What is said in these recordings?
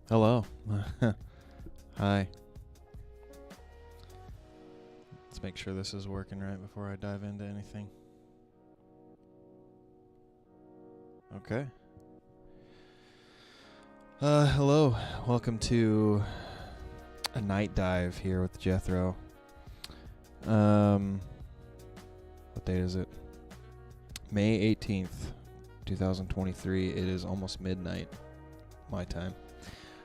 Hello. Hi. Let's make sure this is working right before I dive into anything. Okay. Hello. Welcome to a night dive here with Jetthro. What date is it? May 18th, 2023. It is almost midnight my time.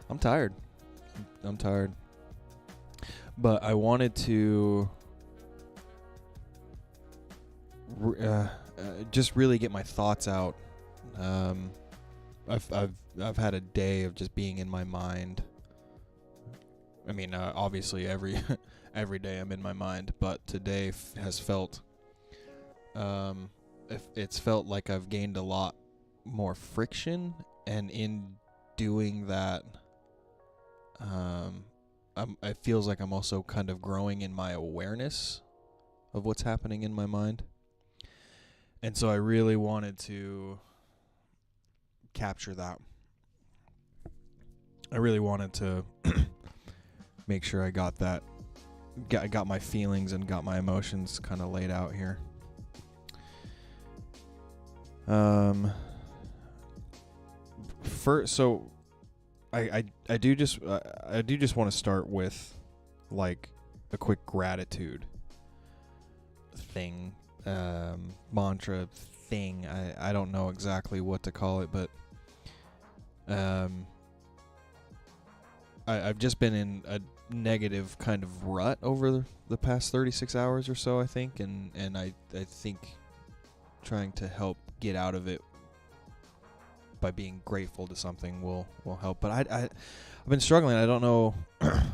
I'm tired. But I wanted to just really get my thoughts out. I've had a day of just being in my mind. I mean, obviously every every day I'm in my mind, but today has felt it's felt like I've gained a lot more friction, and in doing that, it feels like I'm also kind of growing in my awareness of what's happening in my mind. And so I really wanted to capture that. I really wanted to make sure I got that, got my feelings and got my emotions kind of laid out here. So I do just want to start with like a quick gratitude thing, mantra thing. I don't know exactly what to call it, but I've just been in a negative kind of rut over the past 36 hours or so, I think, and I think trying to help get out of it by being grateful to something will help. But I've been struggling. I don't know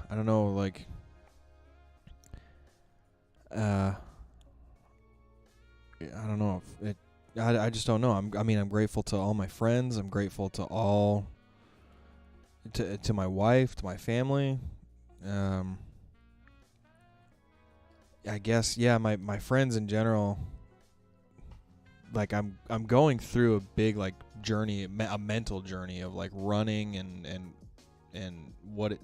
like I don't know if it I just don't know. I'm grateful to all my friends. I'm grateful to to my wife, to my family. I guess my friends in general. Like I'm going through a big like journey, a mental journey of like running and what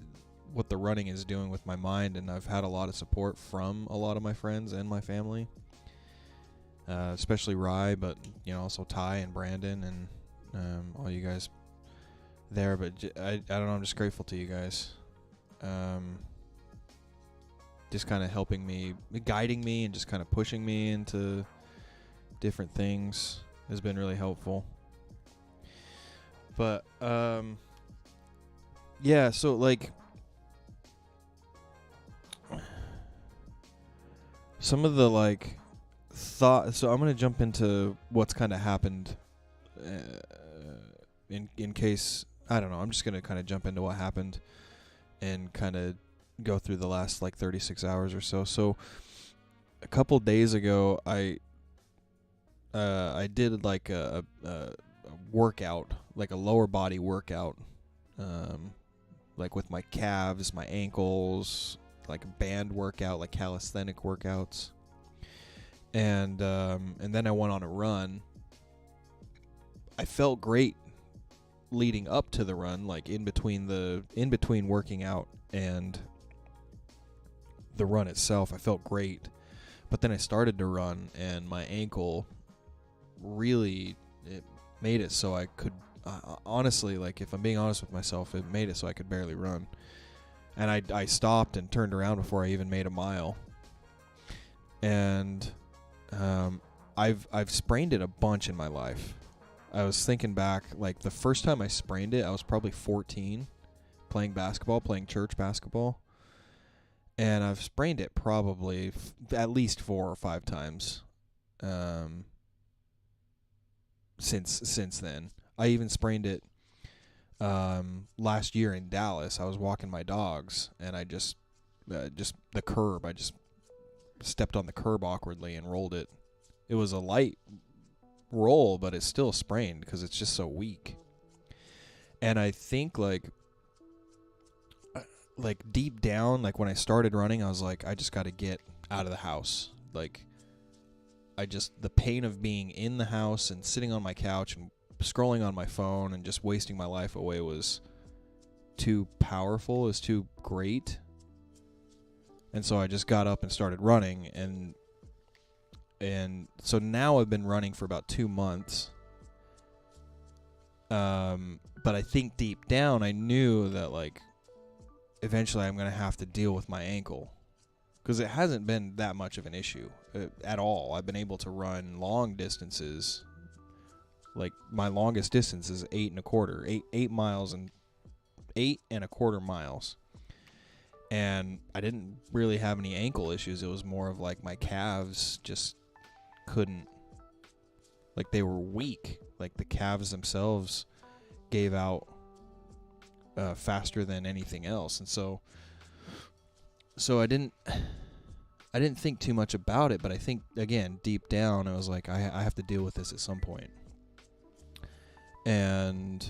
the running is doing with my mind, and I've had a lot of support from a lot of my friends and my family, especially Rye, but also Ty and Brandon and all you guys there. But I don't know, I'm just grateful to you guys, just kind of helping me, guiding me, and just kind of pushing me into different things has been really helpful. But so like some of the like thought. So I'm gonna jump into what's kind of happened. In case I don't know, I'm just gonna kind of jump into what happened and kind of go through the last like 36 hours or so. So a couple days ago, I did like a workout, like a lower body workout, like with my calves, my ankles, like a band workout, like calisthenic workouts. And then I went on a run. I felt great leading up to the run, like in between working out and the run itself. I felt great. But then I started to run, and my ankle really, it made it so I could honestly, like if I'm being honest with myself, it made it so I could barely run. And I stopped and turned around before I even made a mile. And I've sprained it a bunch in my life. I was thinking back, like the first time I sprained it, I was probably 14, playing church basketball. And I've sprained it probably at least 4 or 5 times since then. I even sprained it last year in Dallas. I was walking my dogs, and I just the curb. I just stepped on the curb awkwardly and rolled it. It was a light roll, but it's still sprained because it's just so weak. And I think like deep down, like when I started running, I was like, I just got to get out of the house. Like the pain of being in the house and sitting on my couch and scrolling on my phone and just wasting my life away was too powerful, is too great. And so I just got up and started running, and so now I've been running for about 2 months. But I think deep down I knew that, like, eventually I'm going to have to deal with my ankle, because it hasn't been that much of an issue at all. I've been able to run long distances. Like, my longest distance is 8 miles and 8.25 miles. And I didn't really have any ankle issues. It was more of like my calves just couldn't, like, they were weak. Like, the calves themselves gave out faster than anything else. And so I didn't think too much about it, but I think, again, deep down, I was like, I have to deal with this at some point. And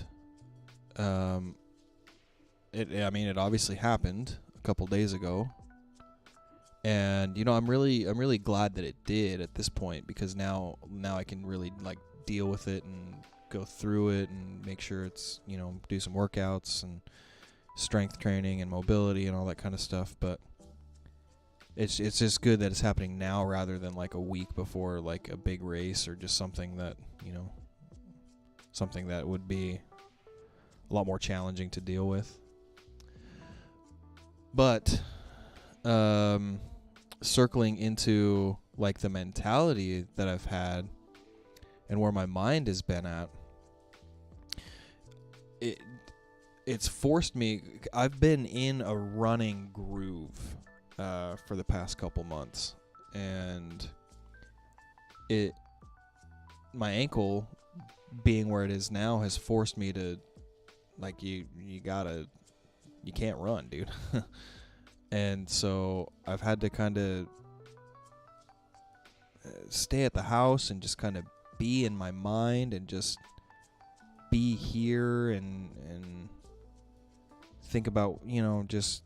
it obviously happened a couple days ago. And, I'm really glad that it did at this point, because now I can really, like, deal with it and go through it and make sure it's, do some workouts and strength training and mobility and all that kind of stuff. But it's just good that it's happening now rather than like a week before, like a big race, or just something that, something that would be a lot more challenging to deal with. But circling into, like, the mentality that I've had and where my mind has been at, it's forced me. I've been in a running groove for the past couple months, and my ankle being where it is now has forced me to, like, you can't run, dude. And so I've had to kind of stay at the house and just kind of be in my mind and just be here and think about, just,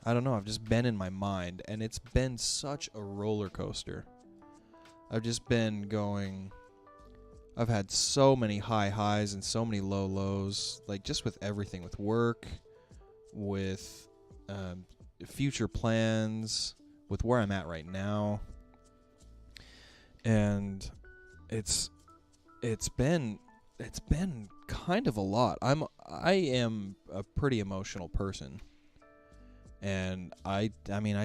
I don't know, I've just been in my mind, and it's been such a roller coaster. I've just been going, I've had so many high highs and so many low lows, like, just with everything, with work, with future plans, with where I'm at right now. And it's been kind of a lot. I am a pretty emotional person, and I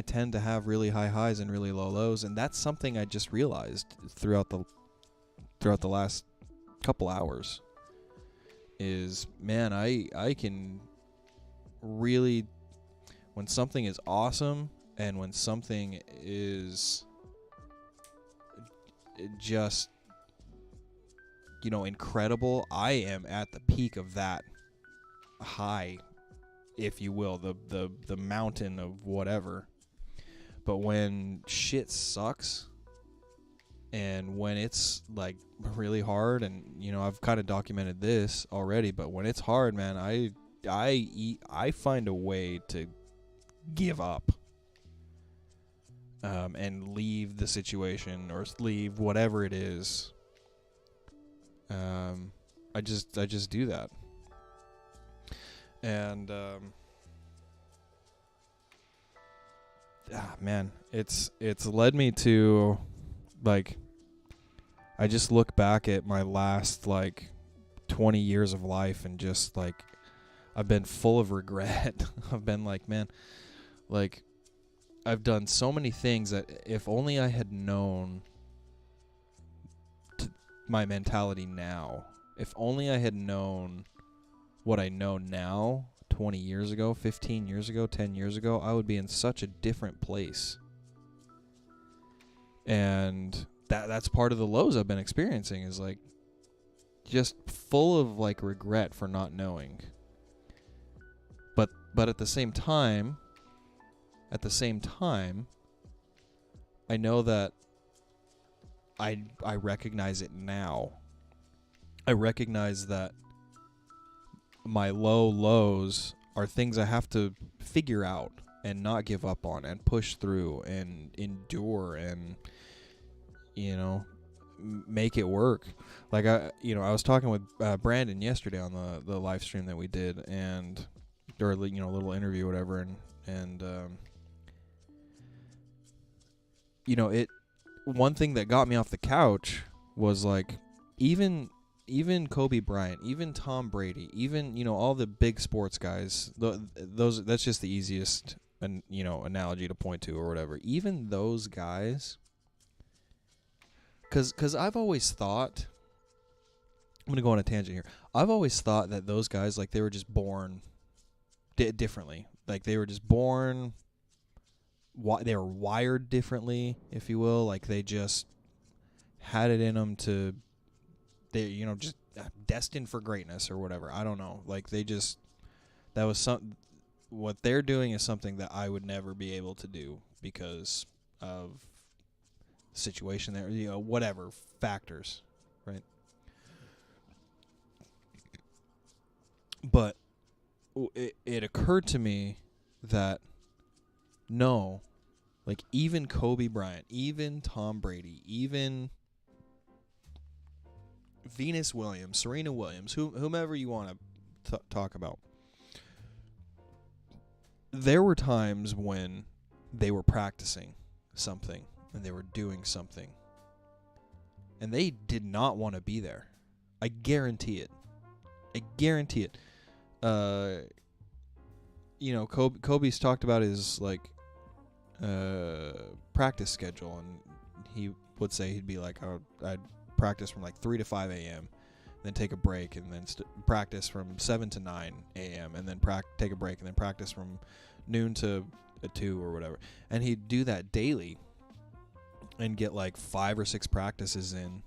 tend to have really high highs and really low lows, and that's something I just realized throughout the last couple hours. Is, man, I can really, when something is awesome and when something is just, incredible, I am at the peak of that high, if you will, the mountain of whatever. But when shit sucks, and when it's, like, really hard, and, I've kind of documented this already, but when it's hard, man, I find a way to give up, and leave the situation, or leave whatever it is. I just do that. And man, it's led me to, like, I just look back at my last, like, 20 years of life, and just, like, I've been full of regret. I've been like, man, like, I've done so many things that if only I had known my mentality now, if only I had known what I know now 20 years ago, 15 years ago, 10 years ago, I would be in such a different place. And that's part of the lows I've been experiencing, is, like, just full of, like, regret for not knowing. But at the same time, I know that I recognize it now. I recognize that my low lows are things I have to figure out and not give up on, and push through and endure, and, make it work. Like, I was talking with Brandon yesterday on the live stream that we did, and or a little interview or whatever, and one thing that got me off the couch was like even Kobe Bryant, even Tom Brady, even all the big sports guys, those that's just the easiest analogy to point to or whatever. Even those guys, cuz I've always thought, I'm going to go on a tangent here. I've always thought that those guys, like, they were just born differently. Like, they were just born, they were wired differently, if you will. Like, they just had it in them to, they, just destined for greatness or whatever. I don't know. Like, that was what they're doing is something that I would never be able to do because of the situation there, whatever factors, right? But it occurred to me that no, like, even Kobe Bryant, even Tom Brady, even Venus Williams, Serena Williams, whomever you want to talk about, there were times when they were practicing something and they were doing something and they did not want to be there. I guarantee it. Kobe's talked about his practice schedule, and he would say he'd be like, I'd practice from like 3 to 5 a.m., then take a break, and then practice from 7 to 9 a.m., and then take a break, and then practice from noon to 2 or whatever. And he'd do that daily and get like 5 or 6 practices in.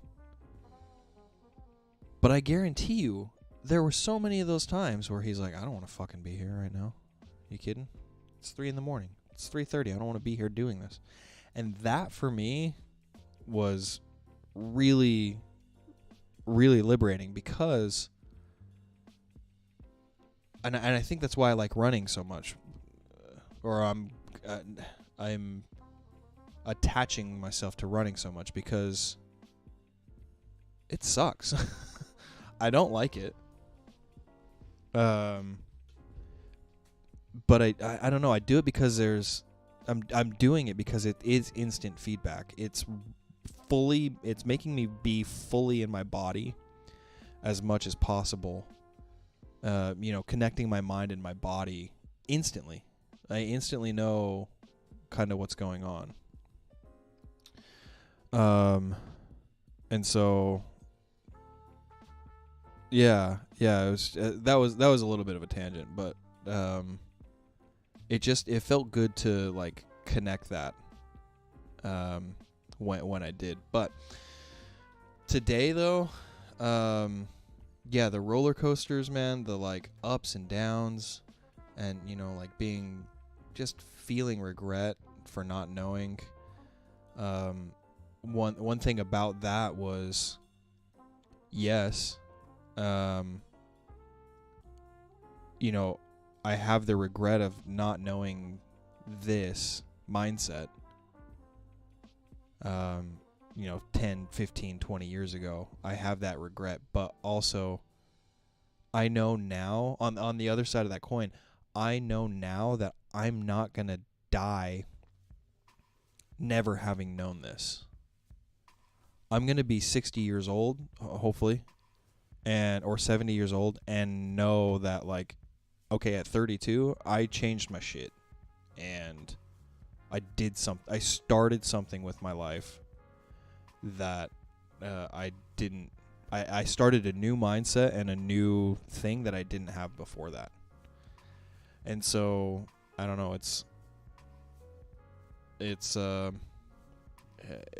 But I guarantee you, there were so many of those times where he's like, I don't want to fucking be here right now. You kidding? It's 3 a.m. It's 3:30. I don't want to be here doing this. And that for me was really, really liberating because, and I think that's why I like running so much, or I'm attaching myself to running so much because it sucks. I don't like it. But I don't know. I do it because I'm doing it because it is instant feedback. It's making me be fully in my body as much as possible. Connecting my mind and my body instantly. I instantly know kind of what's going on. And so, yeah, it was that was a little bit of a tangent, but it felt good to like connect that when I did. But today though, the roller coasters, man, the like ups and downs, and like just feeling regret for not knowing. One thing about that was, yes, I have the regret of not knowing this mindset 10, 15, 20 years ago. I have that regret, but also I know now, on the other side of that coin, I know now that I'm not going to die never having known this. I'm going to be 60 years old, hopefully, or 70 years old, and know that, like, okay, at 32, I changed my shit, and I started something with my life that I started a new mindset and a new thing that I didn't have before that. And so, I don't know, it's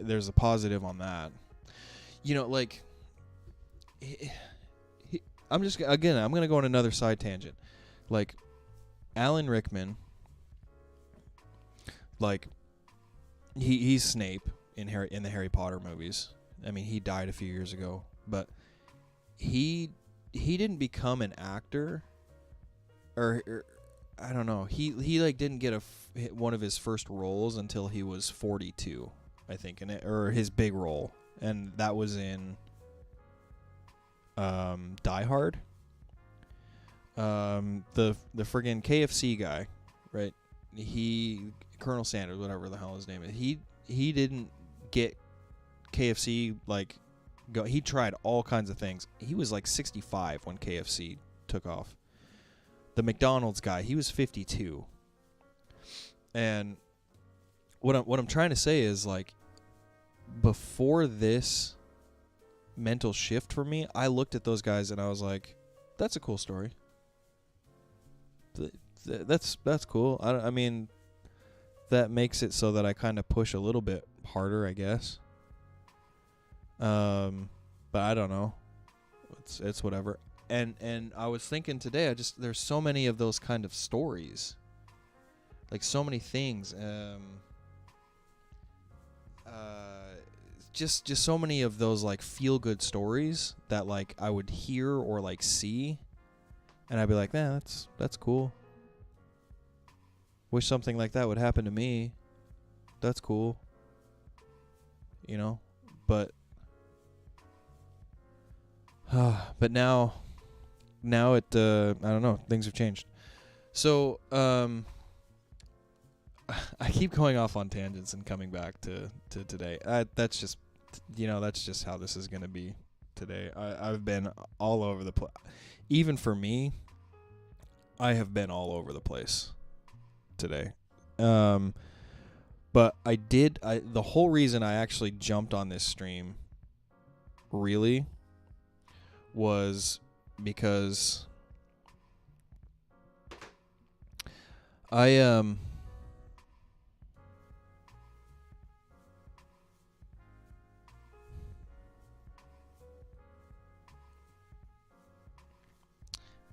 there's a positive on that. I'm going to go on another side tangent. Like, Alan Rickman, like, he's Snape in the Harry Potter movies. I mean, he died a few years ago, but he didn't become an actor, or I don't know. He like didn't get one of his first roles until he was 42, I think, or his big role, and that was in Die Hard. The friggin' KFC guy, right? Colonel Sanders, whatever the hell his name is. He didn't get KFC like go. He tried all kinds of things. He was like 65 when KFC took off. The McDonald's guy, he was 52. And what I'm trying to say is, like, before this mental shift for me, I looked at those guys and I was like, that's a cool story. That's cool. I mean, that makes it so that I kind of push a little bit harder, I guess. But I don't know. It's whatever. And I was thinking today, there's so many of those kind of stories. Like, so many things. Just so many of those, like, feel-good stories that, like, I would hear or, like, see. And I'd be like, man, that's cool. Wish something like that would happen to me. That's cool. You know? But now it, I don't know, things have changed. So, I keep going off on tangents and coming back to today. That's just, that's just how this is going to be today. I've been all over the place. Even for me, I have been all over the place today. But the whole reason I actually jumped on this stream really was because I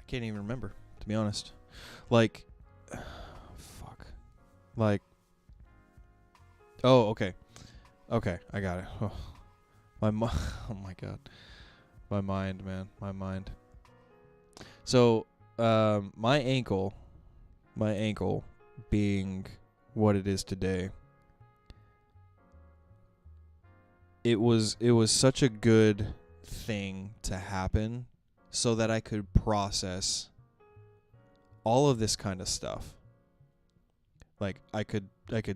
can't even remember, to be honest. Like, fuck. Like, oh, okay. Okay, I got it. Oh, oh my God. My mind, man. My mind. So, my ankle being what it is today, it was such a good thing to happen so that I could process all of this kind of stuff. Like, I could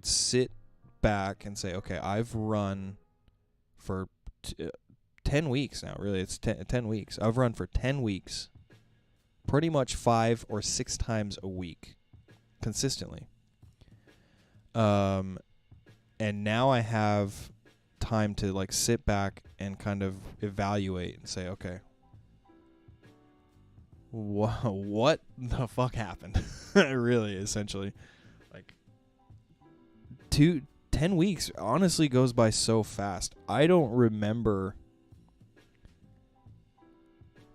sit back and say, okay, I've run for 10 weeks now. Really, it's 10 weeks. I've run for 10 weeks, pretty much 5 or 6 times a week, consistently. And now I have time to, like, sit back and kind of evaluate and say, okay, what the fuck happened? Really, essentially. Like, 10 weeks honestly goes by so fast. I don't remember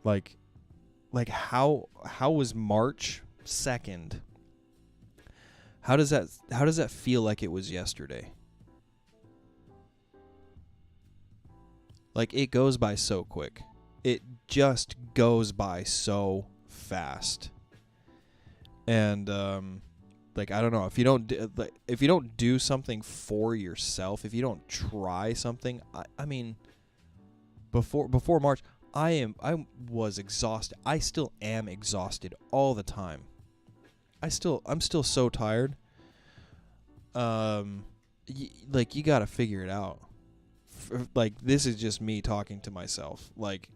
like how was March 2nd? How does that feel like it was yesterday? Like, it goes by so quick. It just goes by so fast. And like, I don't know, if you don't do something for yourself, if you don't try something, I mean, before March, I was exhausted. I still am exhausted all the time. I'm still so tired. Like, you got to figure it out. Like, this is just me talking to myself. Like,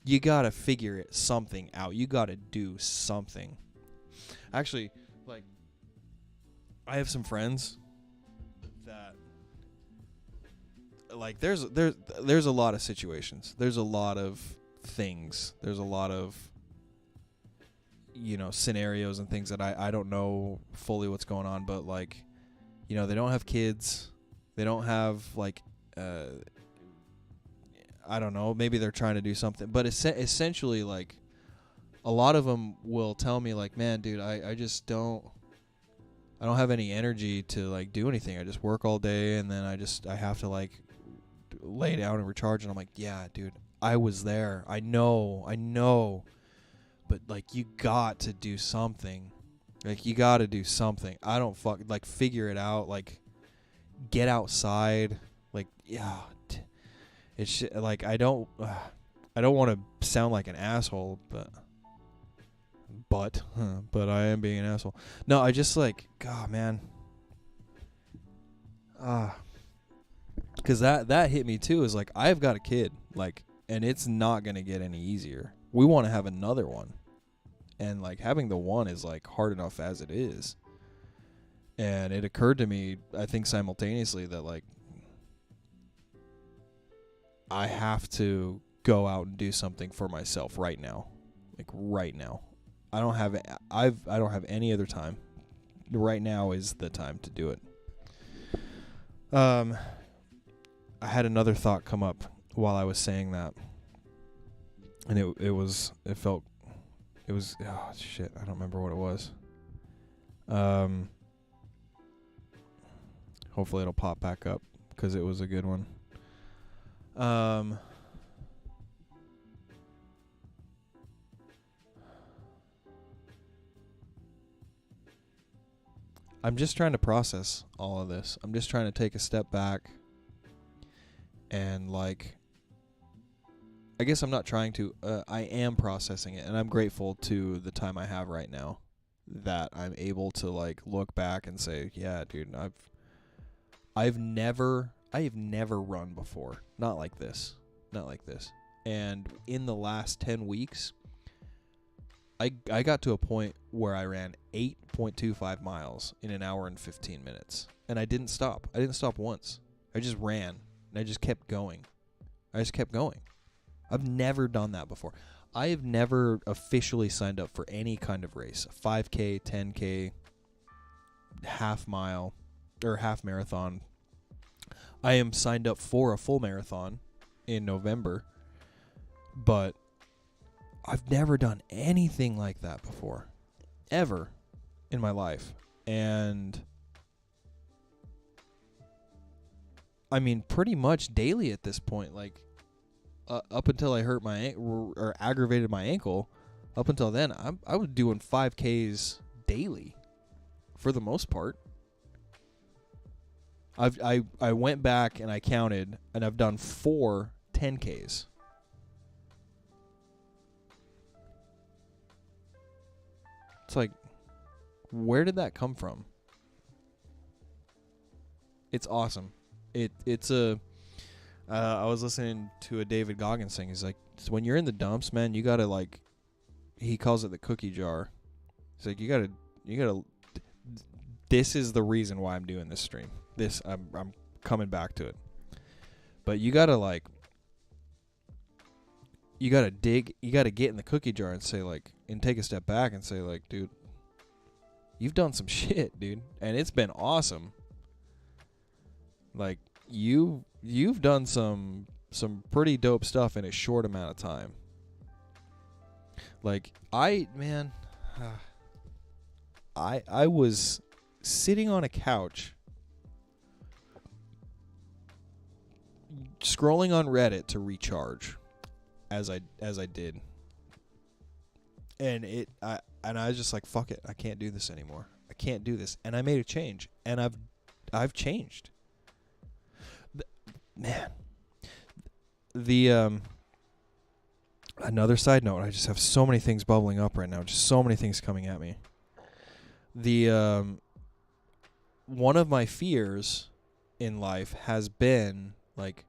you got to figure something out. You got to do something. Actually, like, I have some friends that, like, there's a lot of situations. There's a lot of things. There's a lot of, scenarios and things that I don't know fully what's going on, but, like, they don't have kids. They don't have, like, I don't know, maybe they're trying to do something, but essentially, like, a lot of them will tell me, like, man, dude, I just don't have any energy to, like, do anything. I just work all day, and then I have to, like, lay down and recharge. And I'm like, yeah, dude, I was there. I know, but, like, you got to do something. Like, you got to do something. I don't figure it out. Like, get outside. Like, yeah, it's like, I don't want to sound like an asshole, but but I am being an asshole. No, I just like, God, man. Because that hit me too. Is like, I've got a kid, like, and it's not gonna get any easier. We want to have another one, and like having the one is like hard enough as it is. And it occurred to me, I think simultaneously, that like I have to go out and do something for myself right now. Like right now. I don't have any other time. Right now is the time to do it. I had another thought come up while I was saying that. And oh shit, I don't remember what it was. Hopefully it'll pop back up because it was a good one. I'm just trying to process all of this. I'm just trying to take a step back and like, I guess I'm not trying to, I am processing it, and I'm grateful to the time I have right now that I'm able to like look back and say, yeah, dude, I have never run before. Not like this. And in the last 10 weeks, I got to a point where I ran 8.25 miles in an hour and 15 minutes. And I didn't stop. I didn't stop once. I just ran, and I just kept going. I've never done that before. I have never officially signed up for any kind of race. 5K, 10K, half mile, or half marathon. I am signed up for a full marathon in November, but I've never done anything like that before, ever in my life. And I mean, pretty much daily at this point, like up until I hurt my or aggravated my ankle, up until then, I was doing 5Ks daily for the most part. I went back and I counted, and I've done 4 10Ks. It's like, where did that come from? It's awesome. It's a. I was listening to a David Goggins thing. He's like, so when you're in the dumps, man, you gotta like. He calls it the cookie jar. He's like, you gotta. This is the reason why I'm doing this stream. I'm coming back to it. But you gotta like. You gotta dig. You gotta get in the cookie jar and say like, and take a step back and say like, dude, you've done some shit, dude, and it's been awesome. Like you've done some pretty dope stuff in a short amount of time. Like I was sitting on a couch scrolling on Reddit to recharge as I did. And I was just like, fuck it, I can't do this anymore. I can't do this. And I made a change, and I've changed. Another side note, I just have so many things bubbling up right now, just so many things coming at me. One of my fears in life has been like,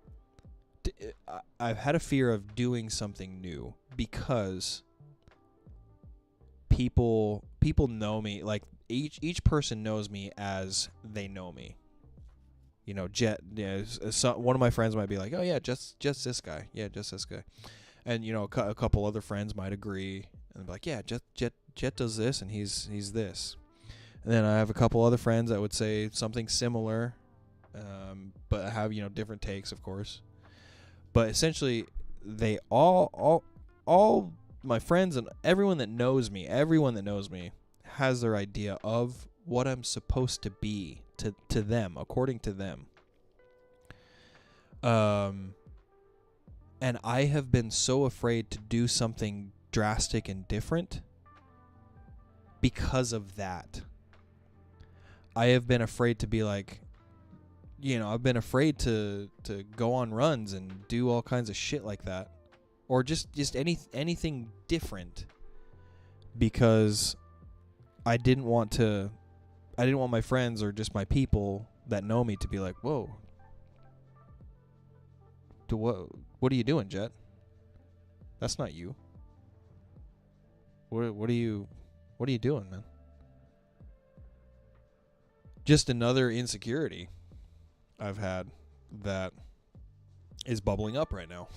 I've had a fear of doing something new because people know me, like each person knows me as they know me. You know, one of my friends might be like, "Oh yeah, just this guy. Yeah, just this guy." And you know, a couple other friends might agree and be like, "Yeah, Jet does this and he's this." And then I have a couple other friends that would say something similar, but have, you know, different takes, of course. But essentially, they all my friends and everyone that knows me has their idea of what I'm supposed to be to them, according to them. And I have been so afraid to do something drastic and different because of that. I have been afraid to be like, you know, I've been afraid to go on runs and do all kinds of shit like that. Or just anything different, because I didn't want my friends or just my people that know me to be like, whoa, what are you doing, Jet? That's not you. What are you doing, man? Just another insecurity I've had that is bubbling up right now.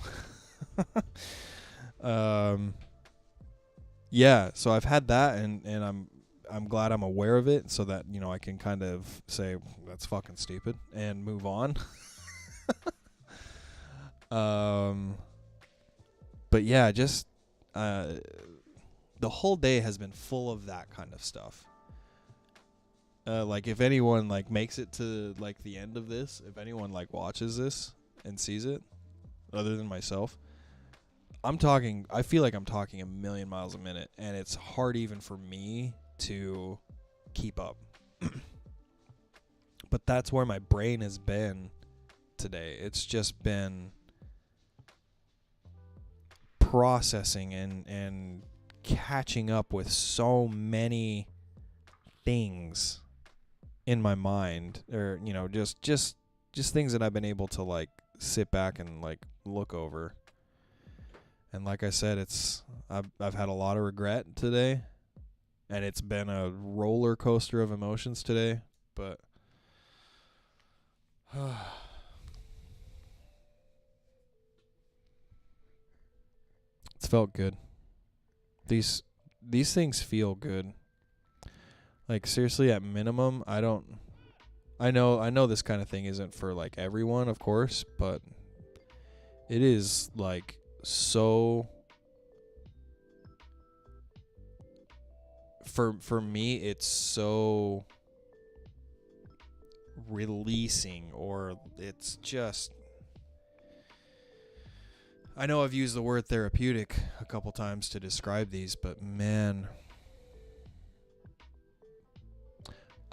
Yeah, so I've had that, and I'm glad I'm aware of it, so that, you know, I can kind of say that's fucking stupid and move on. But yeah, just the whole day has been full of that kind of stuff. Like, if anyone like makes it to like the end of this, if anyone like watches this and sees it, other than myself, I feel like I'm talking a million miles a minute, and it's hard even for me to keep up. But that's where my brain has been today. It's just been processing and catching up with so many things in my mind, or, you know, just things that I've been able to like sit back and like look over. And like I said, I've had a lot of regret today, and it's been a roller coaster of emotions today, but it's felt good. These things feel good. Like, seriously, at minimum, I know this kind of thing isn't for like everyone, of course, but it is like so for me, it's so releasing, or it's just, I know I've used the word therapeutic a couple times to describe these, but man,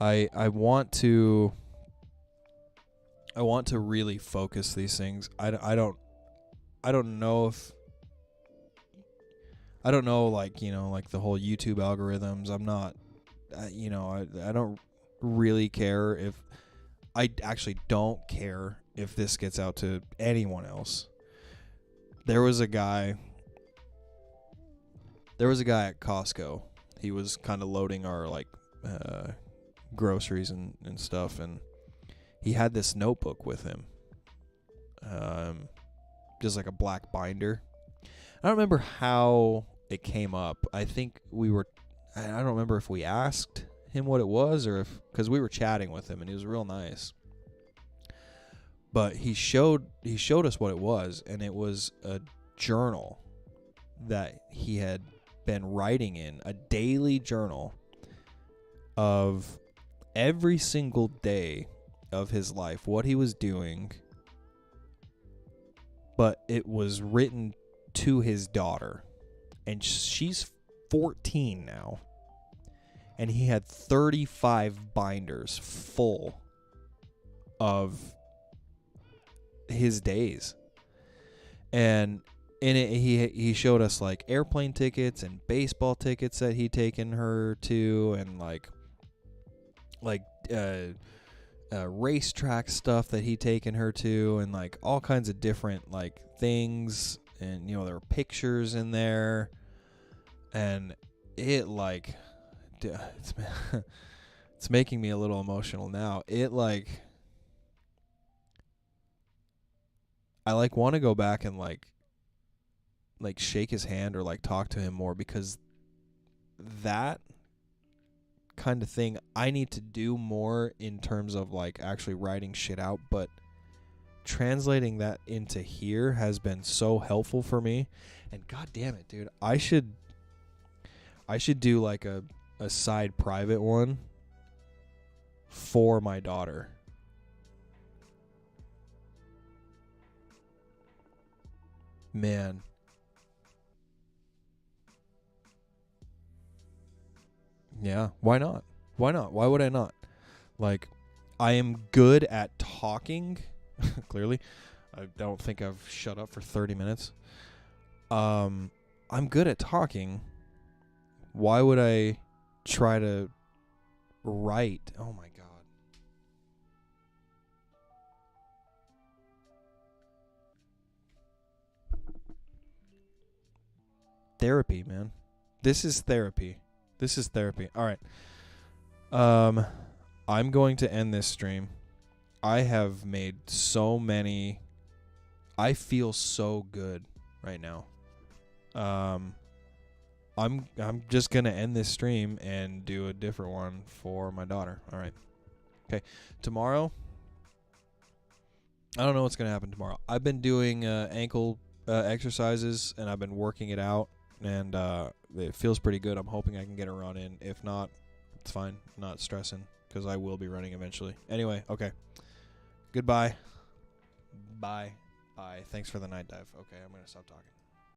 I want to really focus these things. I don't know, like, you know, like the whole YouTube algorithms. I'm not, you know, I don't really care if, I actually don't care if this gets out to anyone else. There was a guy at Costco. He was kind of loading our like groceries and stuff, and he had this notebook with him, just like a black binder. I don't remember how it came up. I think I don't remember if we asked him what it was, or because we were chatting with him and he was real nice. But he showed us what it was, and it was a journal that he had been writing in, a daily journal of every single day of his life, what he was doing, but it was written to his daughter, and she's 14 now, and he had 35 binders full of his days. And in it, he showed us like airplane tickets and baseball tickets that he'd taken her to, and like racetrack stuff that he'd taken her to, and like all kinds of different like things. And, you know, there were pictures in there, and it like, it's making me a little emotional now. It like, I like want to go back and like shake his hand or like talk to him more, because that kind of thing I need to do more in terms of like actually writing shit out, but translating that into here has been so helpful for me. And god damn it, dude, I should do like a side private one for my daughter. Man, yeah, why not? Why would I not? Like, I am good at talking. Clearly, I don't think I've shut up for 30 minutes. I'm good at talking, Why would I try to write? Oh my God. Therapy, man. This is therapy. This is therapy. All right. I'm going to end this stream. I have made so many. I feel so good right now. I'm just gonna end this stream and do a different one for my daughter. All right. Okay. Tomorrow. I don't know what's gonna happen tomorrow. I've been doing ankle exercises and I've been working it out, and it feels pretty good. I'm hoping I can get a run in. If not, it's fine. Not stressing because I will be running eventually. Anyway, okay. Goodbye. Bye. Bye. Thanks for the night dive. Okay, I'm gonna stop talking.